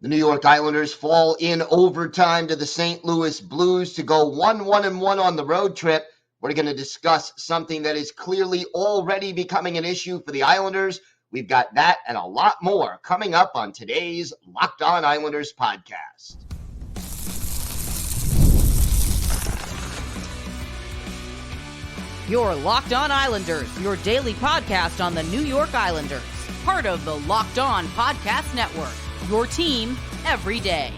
The New York Islanders fall in overtime to the St. Louis Blues to go 1-1-1 on the road trip. We're going to discuss something that is clearly already becoming an issue for the Islanders. We've got that and a lot more coming up on today's Locked On Islanders podcast. Your Locked On Islanders, your daily podcast on the New York Islanders. Part of the Locked On Podcast Network, your team every day.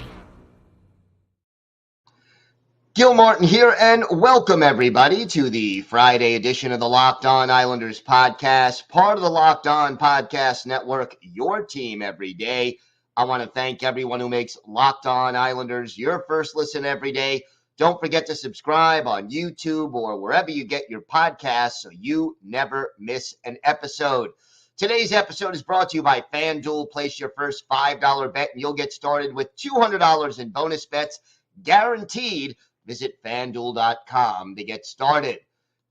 Gil Martin here, and welcome everybody to the Friday edition of the Locked On Islanders podcast, part of the Locked On Podcast Network, your team every day. I want to thank everyone who makes Locked On Islanders your first listen every day. Don't forget to subscribe on YouTube or wherever you get your podcasts so you never miss an episode. Today's episode is brought to you by FanDuel. Place your first $5 bet and you'll get started with $200 in bonus bets guaranteed. Visit FanDuel.com to get started.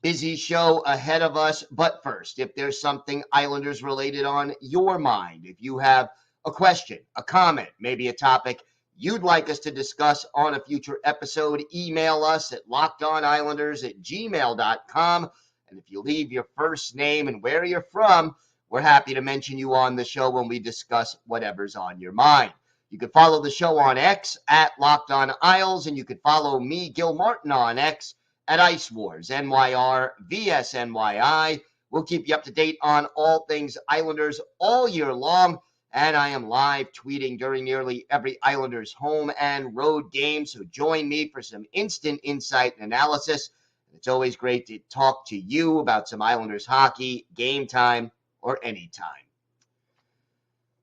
Busy show ahead of us, but first, if there's something Islanders related on your mind, if you have a question, a comment, maybe a topic you'd like us to discuss on a future episode, email us at lockedonislanders@gmail.com. And if you leave your first name and where you're from, we're happy to mention you on the show when we discuss whatever's on your mind. You can follow the show on X at Locked On Isles, and you can follow me, Gil Martin, on X at Ice Wars, NYR, VSNYI. We'll keep you up to date on all things Islanders all year long, and I am live tweeting during nearly every Islanders home and road game, so join me for some instant insight and analysis. It's always great to talk to you about some Islanders hockey, game time, or anytime.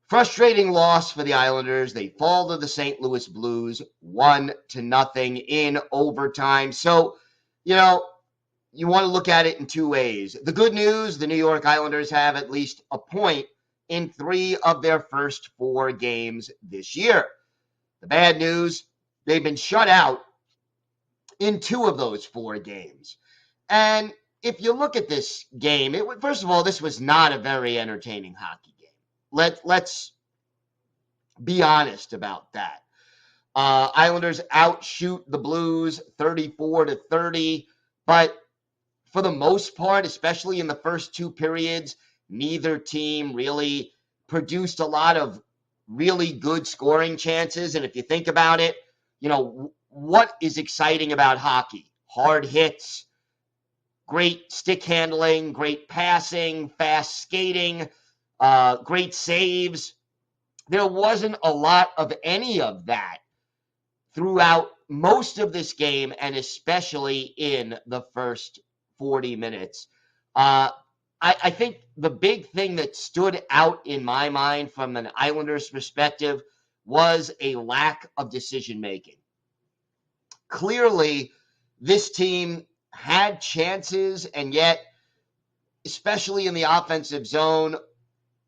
Frustrating loss for the Islanders. They fall to the St. Louis Blues 1-0 in overtime. So, you want to look at it in two ways. The good news, the New York Islanders have at least a point in 3 of their first 4 games this year. The bad news, they've been shut out in 2 of those 4 games. And if you look at this game, first of all, this was not a very entertaining hockey game. Let's be honest about that. Islanders outshoot the Blues 34-30, but for the most part, especially in the first 2 periods, neither team really produced a lot of really good scoring chances. And if you think about it, what is exciting about hockey? Hard hits, great stick handling, great passing, fast skating, great saves. There wasn't a lot of any of that throughout most of this game, and especially in the first 40 minutes. I think the big thing that stood out in my mind from an Islanders perspective was a lack of decision-making. Clearly, this team had chances, and yet, especially in the offensive zone,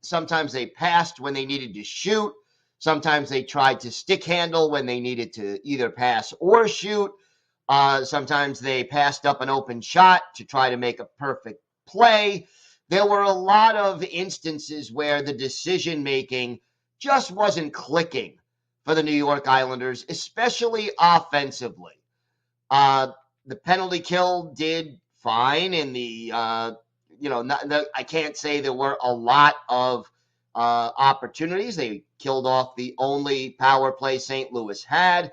sometimes they passed when they needed to shoot. Sometimes they tried to stick handle when they needed to either pass or shoot. Sometimes they passed up an open shot to try to make a perfect play. There were a lot of instances where the decision-making just wasn't clicking for the New York Islanders, especially offensively. The penalty kill did fine in the I can't say there were a lot of opportunities. They killed off the only power play St. Louis had.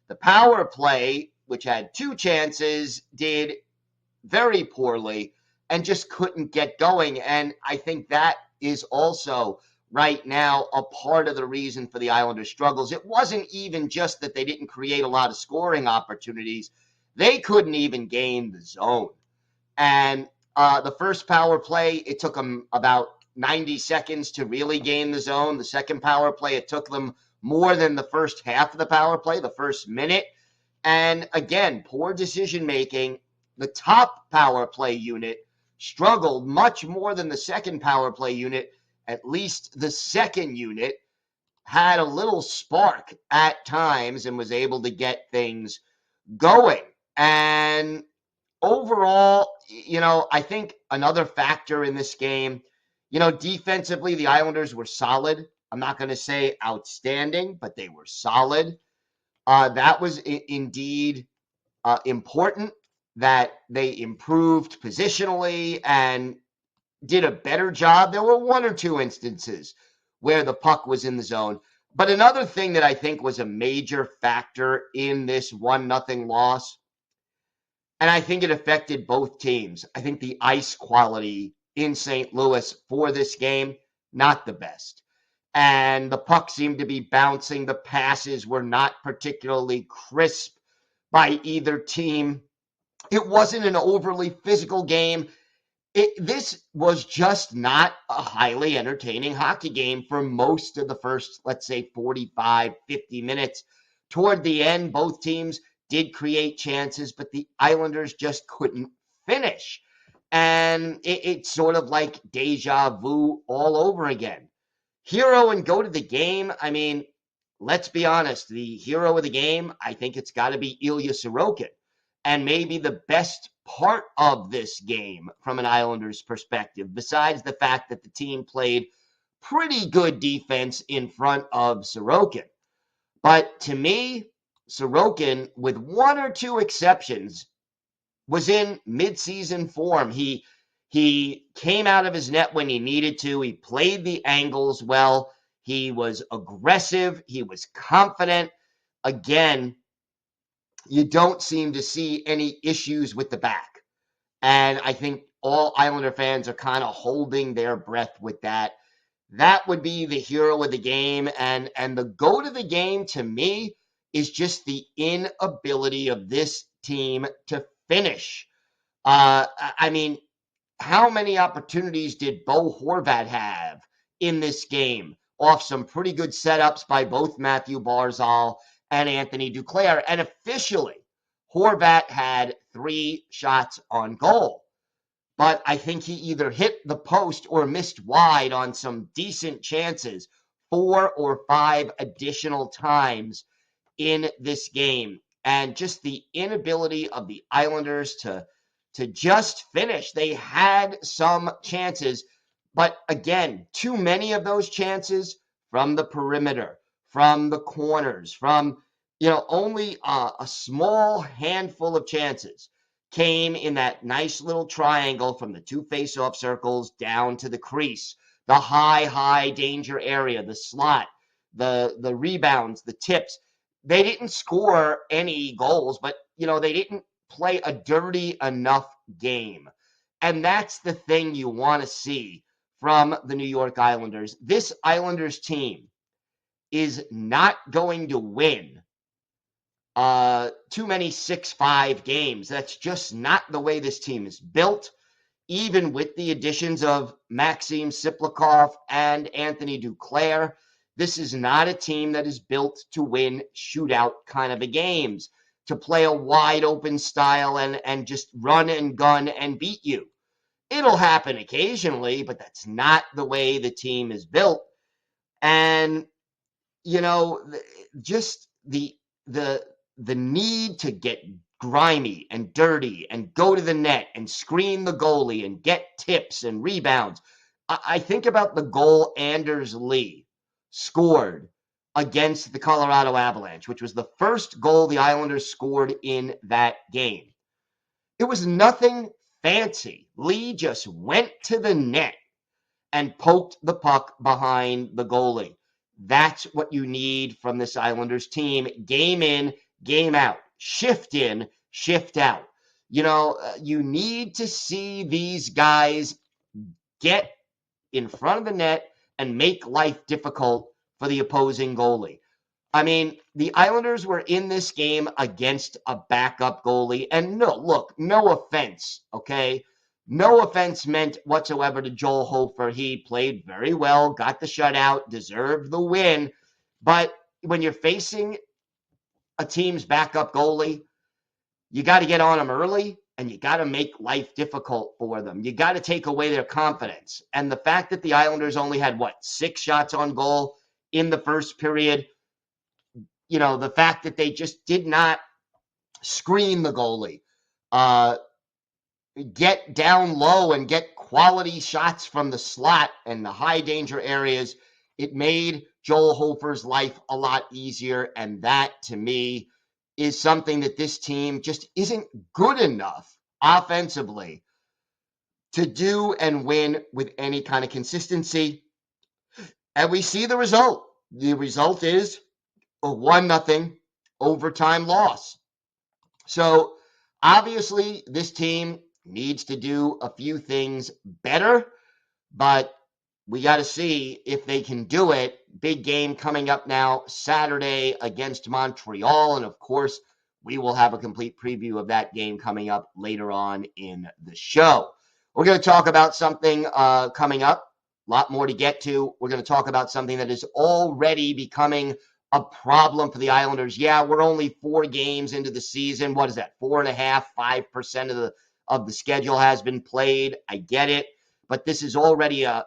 The power play, which had 2 chances, did very poorly and just couldn't get going. And I think that is also right now a part of the reason for the Islanders' struggles. It wasn't even just that they didn't create a lot of scoring opportunities. They couldn't even gain the zone. And the first power play, it took them about 90 seconds to really gain the zone. The second power play, it took them more than the first half of the power play, the first minute. And again, poor decision-making. The top power play unit struggled much more than the second power play unit. At least the second unit had a little spark at times and was able to get things going. And overall, I think another factor in this game, defensively, the Islanders were solid. I'm not going to say outstanding, but they were solid. That was indeed important, that they improved positionally and did a better job. There were one or two instances where the puck was in the zone. But another thing that I think was a major factor in this 1-0 loss, and I think it affected both teams. I think the ice quality in St. Louis for this game, not the best. And the puck seemed to be bouncing. The passes were not particularly crisp by either team. It wasn't an overly physical game. This was just not a highly entertaining hockey game for most of the first, let's say, 45, 50 minutes. Toward the end, both teams did create chances, but the Islanders just couldn't finish. And it's sort of like deja vu all over again. Hero and go to the game. I mean, let's be honest. The hero of the game, I think it's got to be Ilya Sorokin. And maybe the best part of this game from an Islanders perspective, besides the fact that the team played pretty good defense in front of Sorokin. But to me, Sorokin, with one or two exceptions, was in midseason form. He came out of his net when he needed to. He played the angles well. He was aggressive. He was confident. Again, you don't seem to see any issues with the back. And I think all Islander fans are kind of holding their breath with that. That would be the hero of the game. And the go to the game to me is just the inability of this team to finish. I mean, how many opportunities did Bo Horvat have in this game off some pretty good setups by both Matthew Barzal and Anthony Duclair? And officially, Horvat had 3 shots on goal. But I think he either hit the post or missed wide on some decent chances 4 or 5 additional times in this game. And just the inability of the Islanders to just finish. They had some chances, but again, too many of those chances from the perimeter, from the corners, from, only a small handful of chances came in that nice little triangle from the 2 face-off circles down to the crease, the high danger area, the slot, the rebounds, the tips. They didn't score any goals, but, they didn't play a dirty enough game. And that's the thing you want to see from the New York Islanders. This Islanders team is not going to win too many 6-5 games. That's just not the way this team is built. Even with the additions of Maxim Siplikov and Anthony Duclair, this is not a team that is built to win shootout kind of a games, to play a wide open style and just run and gun and beat you. It'll happen occasionally, but that's not the way the team is built. And, just the need to get grimy and dirty and go to the net and screen the goalie and get tips and rebounds. I think about the goal Anders Lee scored against the Colorado Avalanche, which was the first goal the Islanders scored in that game. It was nothing fancy. Lee just went to the net and poked the puck behind the goalie. That's what you need from this Islanders team. Game in, game out. Shift in, shift out. You need to see these guys get in front of the net and make life difficult for the opposing goalie. I mean, the Islanders were in this game against a backup goalie. And no offense, okay? No offense meant whatsoever to Joel Hofer. He played very well, got the shutout, deserved the win. But when you're facing a team's backup goalie, you got to get on them early and you got to make life difficult for them. You got to take away their confidence. And the fact that the Islanders only had, 6 shots on goal in the first period, the fact that they just did not screen the goalie, get down low and get quality shots from the slot and the high danger areas, It made Joel Hofer's life a lot easier, and that, to me, is something that this team just isn't good enough offensively to do and win with any kind of consistency. And we see the result. The result is a 1-0 overtime loss. So obviously, this team needs to do a few things better, but we got to see if they can do it. Big game coming up now Saturday against Montreal. And of course, we will have a complete preview of that game coming up later on in the show. We're going to talk about something coming up, a lot more to get to. We're going to talk about something that is already becoming a problem for the Islanders. Yeah, we're only 4 games into the season. What is that? 4.5%, 5% of the schedule has been played. I get it. But this is already a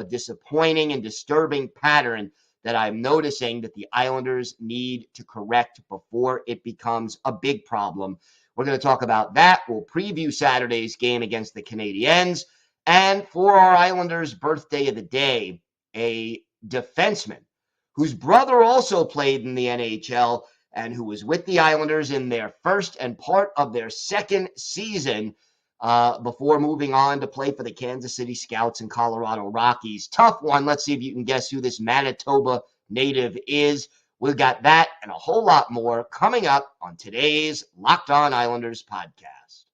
disappointing and disturbing pattern that I'm noticing that the Islanders need to correct before it becomes a big problem. We're going to talk about that. We'll preview Saturday's game against the Canadiens. And for our Islanders' birthday of the day, a defenseman whose brother also played in the NHL and who was with the Islanders in their first and part of their second season before moving on to play for the Kansas City Scouts and Colorado Rockies. Tough one. Let's see if you can guess who this Manitoba native is. We've got that and a whole lot more coming up on today's Locked On Islanders podcast.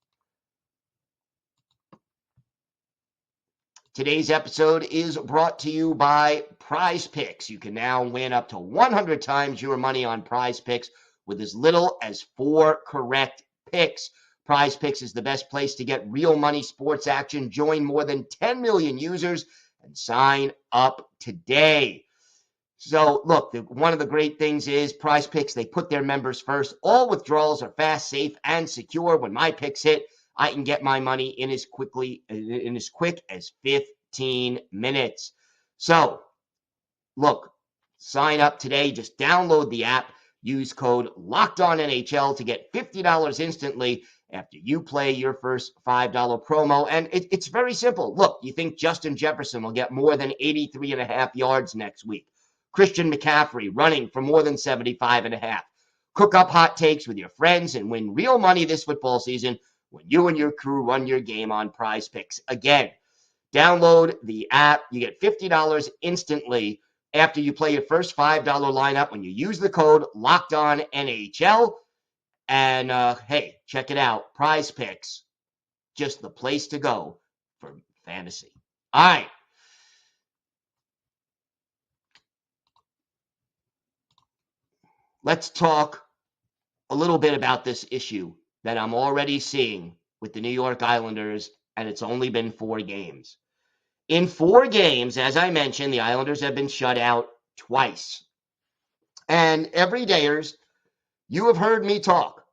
Today's episode is brought to you by Prize Picks. You can now win up to 100 times your money on Prize Picks with as little as 4 correct picks. Prize Picks is the best place to get real money sports action. Join more than 10 million users and sign up today. So, look, one of the great things is Prize Picks, they put their members first. All withdrawals are fast, safe, and secure. When my picks hit, I can get my money in as quick as 15 minutes. So, look, sign up today. Just download the app. Use code LOCKEDONNHL to get $50 instantly after you play your first $5 promo. And it's very simple. Look, you think Justin Jefferson will get more than 83.5 yards next week? Christian McCaffrey running for more than 75.5. Cook up hot takes with your friends and win real money this football season when you and your crew run your game on Prize Picks. Again, download the app. You get $50 instantly after you play your first $5 lineup when you use the code LOCKEDONNHL. And hey, check it out. Prize Picks, just the place to go for fantasy. All right. Let's talk a little bit about this issue that I'm already seeing with the New York Islanders, and it's only been 4 games. In 4 games, as I mentioned, the Islanders have been shut out twice. And everydayers, you have heard me talk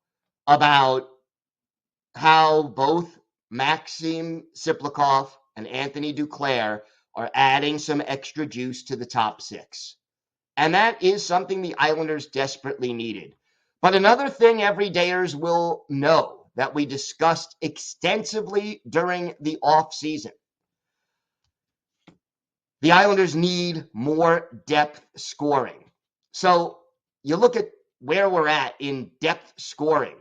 about how both Maxim Siplikov and Anthony Duclair are adding some extra juice to the top 6. And that is something the Islanders desperately needed. But another thing everydayers will know that we discussed extensively during the offseason. The Islanders need more depth scoring. So you look at where we're at in depth scoring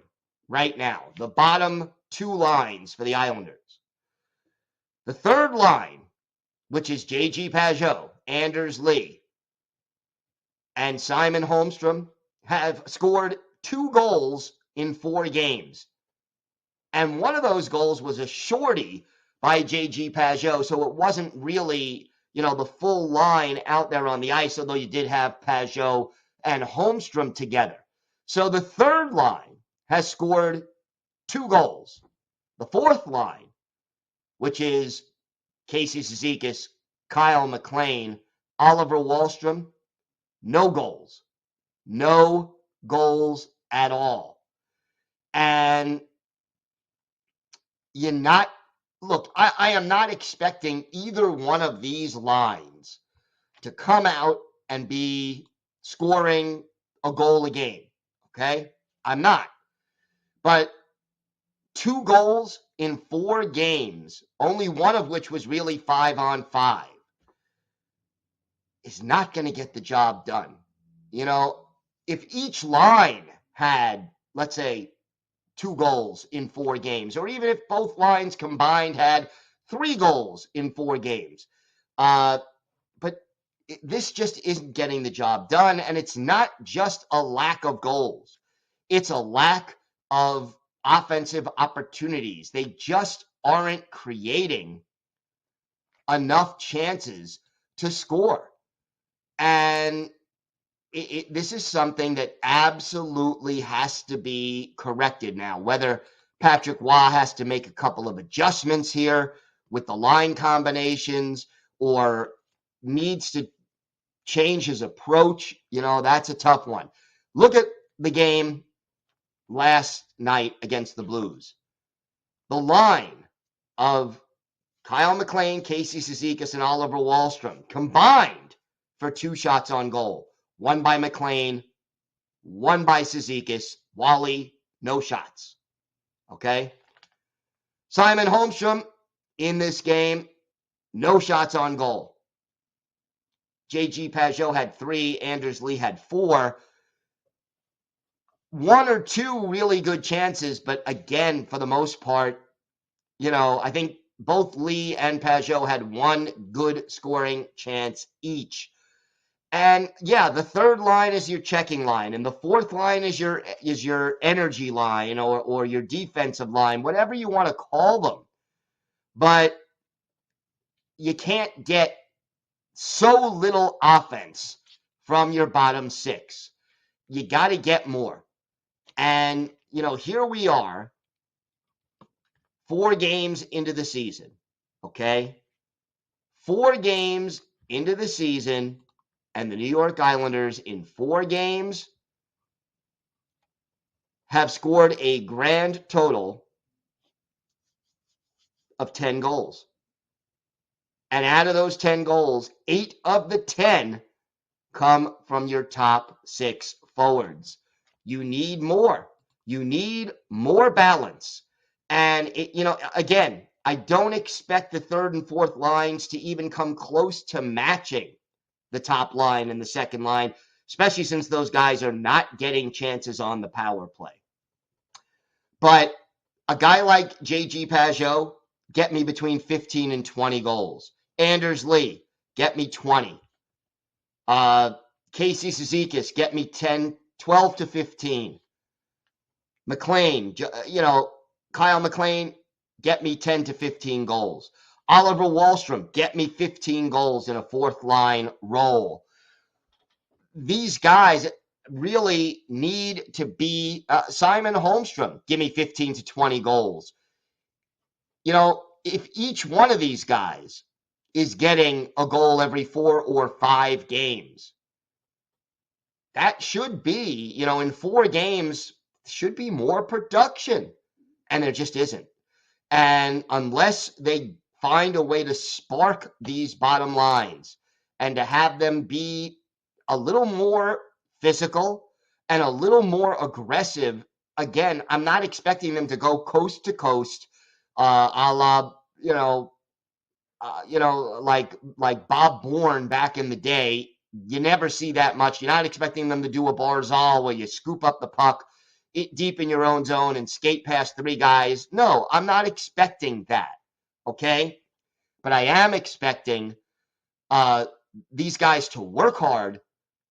right now, the bottom 2 lines for the Islanders. The third line, which is J.G. Pageau, Anders Lee, and Simon Holmstrom, have scored 2 goals in 4 games. And one of those goals was a shorty by J.G. Pageau, so it wasn't really, the full line out there on the ice, although you did have Pageau and Holmstrom together. So the third line has scored 2 goals. The fourth line, which is Casey Cizikas, Kyle McLean, Oliver Wahlstrom, no goals. No goals at all. And I am not expecting either one of these lines to come out and be scoring a goal a game. Okay? I'm not. But 2 goals in 4 games, only one of which was really 5-on-5. is not going to get the job done. You know, if each line had, let's say, 2 goals in 4 games, or even if both lines combined had 3 goals in 4 games, but this just isn't getting the job done, and it's not just a lack of goals. It's a lack of offensive opportunities. They just aren't creating enough chances to score. And this is something that absolutely has to be corrected now, whether Patrick Waugh has to make a couple of adjustments here with the line combinations or needs to change his approach. You know, that's a tough one. Look at the game last night against the Blues. The line of Kyle McLean, Casey Cizikas, and Oliver Wahlstrom combined for 2 shots on goal. One by McLean, one by Cizikas. Wally, no shots. Okay? Simon Holmstrom in this game, no shots on goal. J.G. Pageau had 3. Anders Lee had 4. 1 or 2 really good chances, but again, for the most part, you know, I think both Lee and Pageau had 1 good scoring chance each. And yeah, the third line is your checking line, and the fourth line is your energy line or your defensive line, whatever you want to call them. But you can't get so little offense from your bottom 6. You got to get more. And, you know, here we are, 4 games into the season, okay? 4 games into the season, and the New York Islanders in 4 games have scored a grand total of 10 goals. And out of those 10 goals, 8 of the 10 come from your top 6 forwards. You need more. You need more balance. And, you know, again, I don't expect the third and fourth lines to even come close to matching the top line and the second line, especially since those guys are not getting chances on the power play. But a guy like J.G. Pageau, get me between 15 and 20 goals. Anders Lee, get me 20. Casey Cizikas, get me 12 to 15. McLean, you know, Kyle McLean, get me 10 to 15 goals. Oliver Wahlstrom, get me 15 goals in a fourth line role. These guys really need to be Simon Holmstrom, give me 15 to 20 goals. You know, if each one of these guys is getting a goal every 4 or 5 games, that should be, you know, in 4 games, should be more production. And there just isn't. And unless they find a way to spark these bottom lines and to have them be a little more physical and a little more aggressive, again, I'm not expecting them to go coast to coast, a la, like Bob Bourne back in the day. You never see that much. You're not expecting them to do a Barzal where you scoop up the puck deep in your own zone and skate past 3 guys. No, I'm not expecting that, okay? But I am expecting these guys to work hard,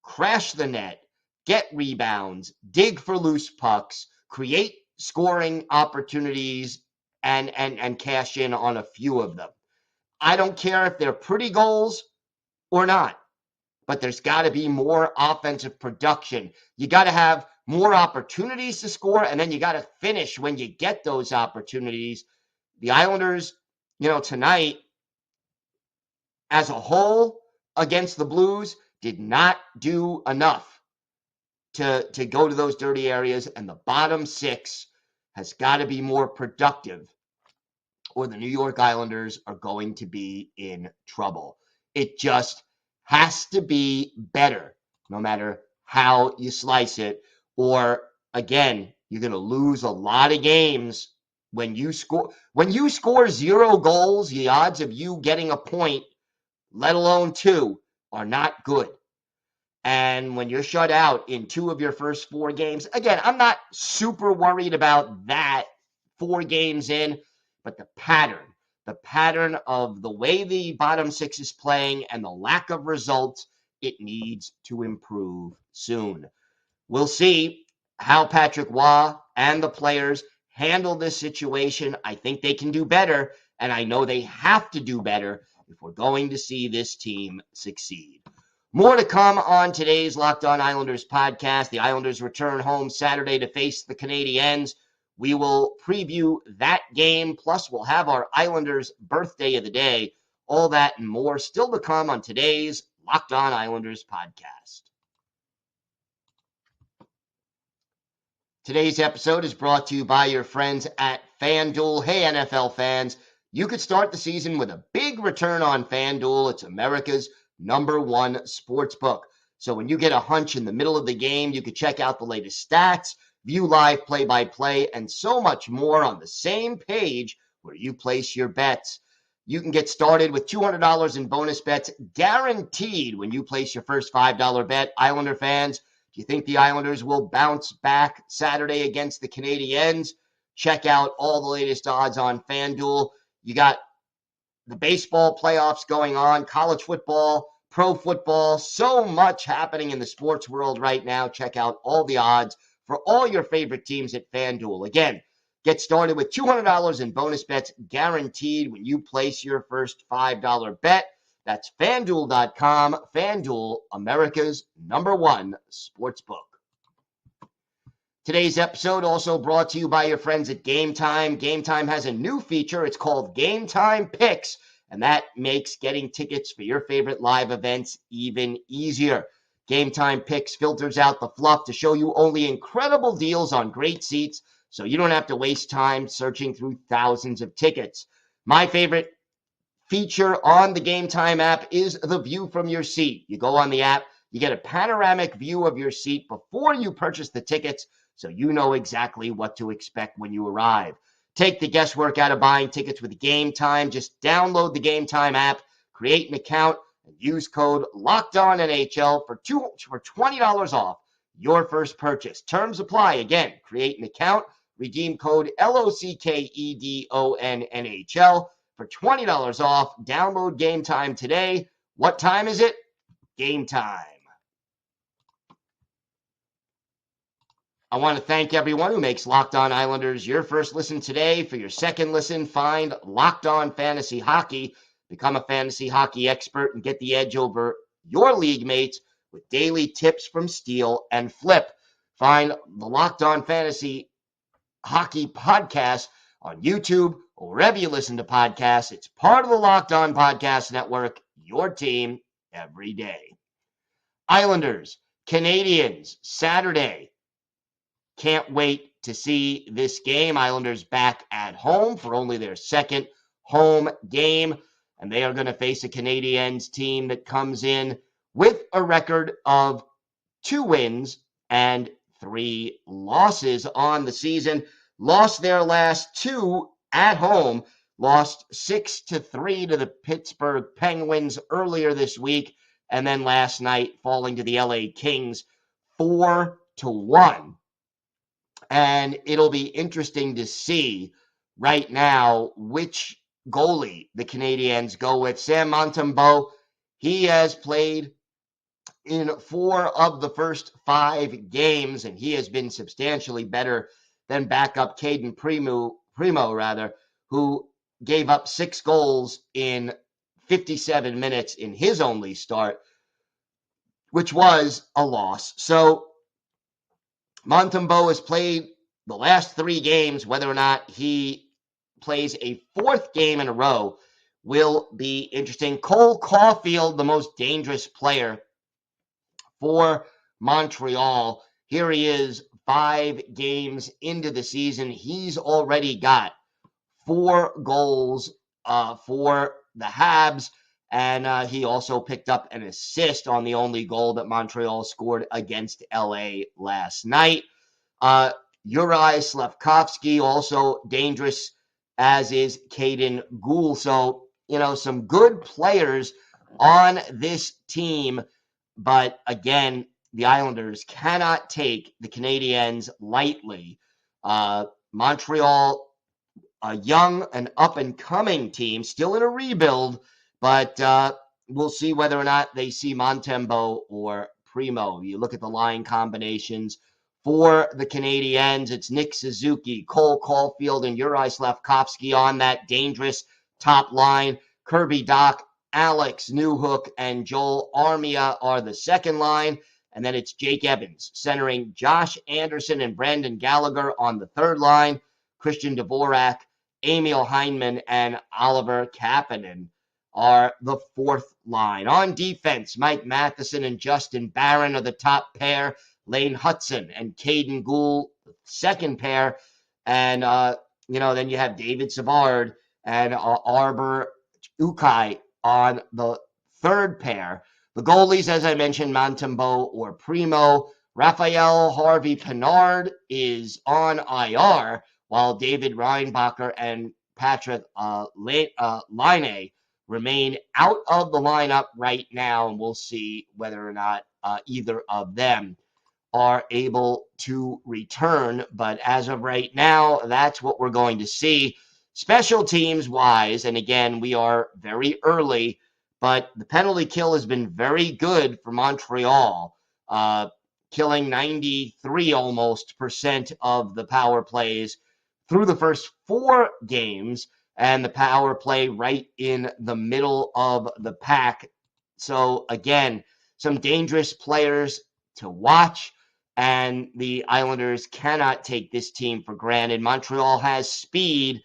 crash the net, get rebounds, dig for loose pucks, create scoring opportunities, and cash in on a few of them. I don't care if they're pretty goals or not, but there's got to be more offensive production. You got to have more opportunities to score, and then you got to finish when you get those opportunities. The Islanders, you know, tonight, as a whole, against the Blues, did not do enough to go to those dirty areas, and the bottom 6 has got to be more productive, or the New York Islanders are going to be in trouble. It just has to be better, no matter how you slice it. Or, again, you're going to lose a lot of games when you score. When you score 0 goals, the odds of you getting a point, let alone 2, are not good. And when you're shut out in 2 of your first 4 games, again, I'm not super worried about that 4 games in, but the pattern of the way the bottom 6 is playing and the lack of results, it needs to improve soon. We'll see how Patrick Waugh and the players handle this situation. I think they can do better, and I know they have to do better if we're going to see this team succeed. More to come on today's Locked On Islanders podcast. The Islanders return home Saturday to face the Canadiens. We will preview that game, plus we'll have our Islanders birthday of the day. All that and more still to come on today's Locked On Islanders podcast. Today's episode is brought to you by your friends at FanDuel. Hey, NFL fans, you could start the season with a big return on FanDuel. It's America's #1 sportsbook. So when you get a hunch in the middle of the game, you could check out the latest stats, view live play-by-play, and so much more on the same page where you place your bets. You can get started with $200 in bonus bets guaranteed when you place your first $5 bet. Islander fans, do you think the Islanders will bounce back Saturday against the Canadiens? Check out all the latest odds on FanDuel. You got the baseball playoffs going on, college football, pro football, so much happening in the sports world right now. Check out all the odds for all your favorite teams at FanDuel. Again, get started with $200 in bonus bets guaranteed when you place your first $5 bet. That's FanDuel.com. FanDuel, America's #1 sportsbook. Today's episode also brought to you by your friends at Game Time. Game Time has a new feature. It's called Game Time Picks, and that makes getting tickets for your favorite live events even easier. Game Time Picks filters out the fluff to show you only incredible deals on great seats, so you don't have to waste time searching through thousands of tickets. My favorite feature on the Game Time app is the view from your seat. You go on the app, you get a panoramic view of your seat before you purchase the tickets, so you know exactly what to expect when you arrive. Take the guesswork out of buying tickets with Game Time. Just download the Game Time app, create an account, and use code LOCKEDONNHL for $20 off your first purchase. Terms apply. Again, create an account, redeem code LOCKEDONNHL for $20 off. Download Game Time today. What time is it? Game time. I want to thank everyone who makes Locked On Islanders your first listen today. For your second listen, find Locked On Fantasy Hockey. Become a fantasy hockey expert and get the edge over your league mates with daily tips from Steal and Flip. Find the Locked On Fantasy Hockey podcast on YouTube or wherever you listen to podcasts. It's part of the Locked On Podcast Network, your team every day. Islanders, Canadiens, Saturday. Can't wait to see this game. Islanders back at home for only their second home game, and they are going to face a Canadiens team that comes in with a record of 2 wins and 3 losses on the season. Lost their last 2 at home, lost 6-3 to the Pittsburgh Penguins earlier this week, and then last night falling to the LA Kings 4-1. And it'll be interesting to see right now which goalie the Canadiens go with. Sam Montembeault, he has played in 4 of the first 5 games, and he has been substantially better than backup Caden Primo, who gave up 6 goals in 57 minutes in his only start, which was a loss. So Montembeault has played the last 3 games. Whether or not he plays a 4th game in a row will be interesting. Cole Caulfield, the most dangerous player for Montreal. Here he is 5 games into the season. He's already got 4 goals for the Habs, and he also picked up an assist on the only goal that Montreal scored against LA last night. Juraj Slafkovsky, also dangerous, as is Caden Gould. So, some good players on this team. But again, the Islanders cannot take the Canadiens lightly. Montreal, a young and up-and-coming team, still in a rebuild, but we'll see whether or not they see Montembeault or Primo. You look at the line combinations for the Canadiens, it's Nick Suzuki, Cole Caulfield, and Uri Slafkovsky on that dangerous top line. Kirby Dach, Alex Newhook, and Joel Armia are the second line. And then it's Jake Evans centering Josh Anderson and Brandon Gallagher on the third line. Christian Dvorak, Emil Heineman, and Oliver Kapanen are the fourth line. On defense, Mike Matheson and Justin Barron are the top pair. Lane Hudson and Caden Gould, the second pair. And, then you have David Savard and Arbor Ukai on the third pair. The goalies, as I mentioned, Montembeault or Primo. Raphael Harvey Pinard is on IR, while David Reinbacher and Patrick Laine remain out of the lineup right now, and we'll see whether or not either of them are able to return. But as of right now, that's what we're going to see. Special teams wise, and again, we are very early, but the penalty kill has been very good for Montreal, killing 93 almost % of the power plays through the first 4 games, and the power play right in the middle of the pack. So again, some dangerous players to watch, and the Islanders cannot take this team for granted. Montreal has speed.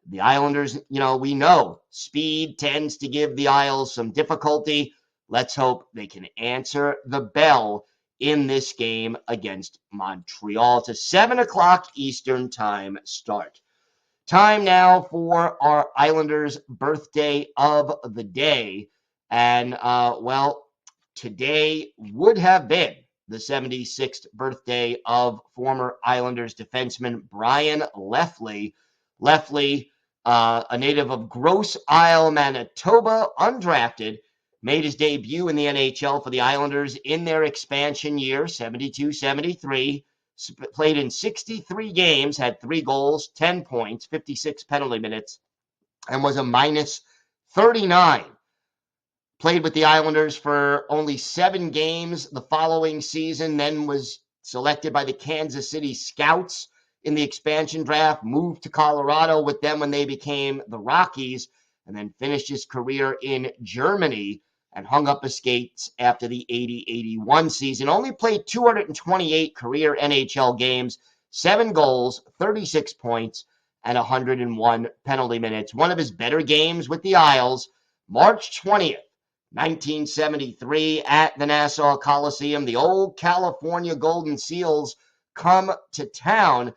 The Islanders, we know speed tends to give the Isles some difficulty. Let's hope they can answer the bell in this game against Montreal. It's a 7 o'clock Eastern time start. Time now for our Islanders' birthday of the day. And, today would have been the 76th birthday of former Islanders defenseman Brian Lefley. Lefley, a native of Grosse Isle, Manitoba, undrafted, made his debut in the NHL for the Islanders in their expansion year, 72-73, played in 63 games, had 3 goals, 10 points, 56 penalty minutes, and was a minus 39. Played with the Islanders for only 7 games the following season, then was selected by the Kansas City Scouts in the expansion draft, moved to Colorado with them when they became the Rockies, and then finished his career in Germany and hung up his skates after the 80-81 season. Only played 228 career NHL games, 7 goals, 36 points, and 101 penalty minutes. One of his better games with the Isles, March 20th, 1973 at the Nassau Coliseum. The old California Golden Seals come to town,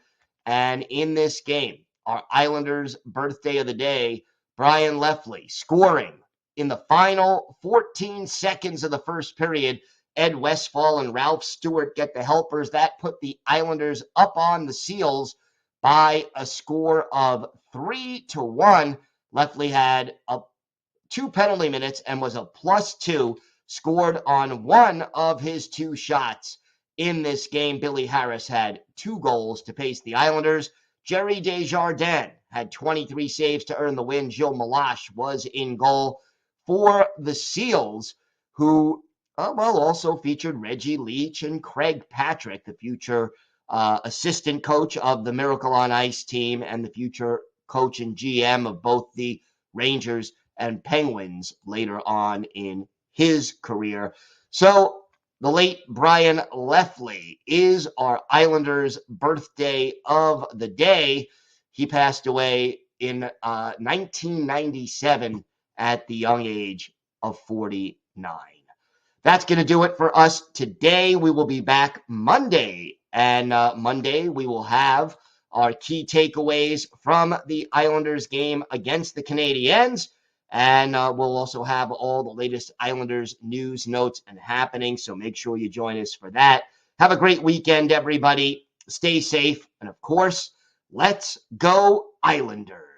and in this game, our Islanders' birthday of the day, Brian Lefley scoring in the final 14 seconds of the first period. Ed Westfall and Ralph Stewart get the helpers. That put the Islanders up on the Seals by a score of 3-1. Lefley had 2 penalty minutes and was a +2, scored on 1 of his 2 shots in this game. Billy Harris had 2 goals to pace the Islanders. Jerry Desjardins had 23 saves to earn the win. Gil Martin was in goal for the Seals, who also featured Reggie Leach and Craig Patrick, the future assistant coach of the Miracle on Ice team and the future coach and GM of both the Rangers and Penguins later on in his career. So the late Brian Lefley is our Islanders' birthday of the day. He passed away in 1997 at the young age of 49. That's going to do it for us today. We will be back Monday, and Monday we will have our key takeaways from the Islanders game against the Canadiens. And we'll also have all the latest Islanders news, notes, and happenings. So make sure you join us for that. Have a great weekend, everybody. Stay safe. And of course, let's go Islanders.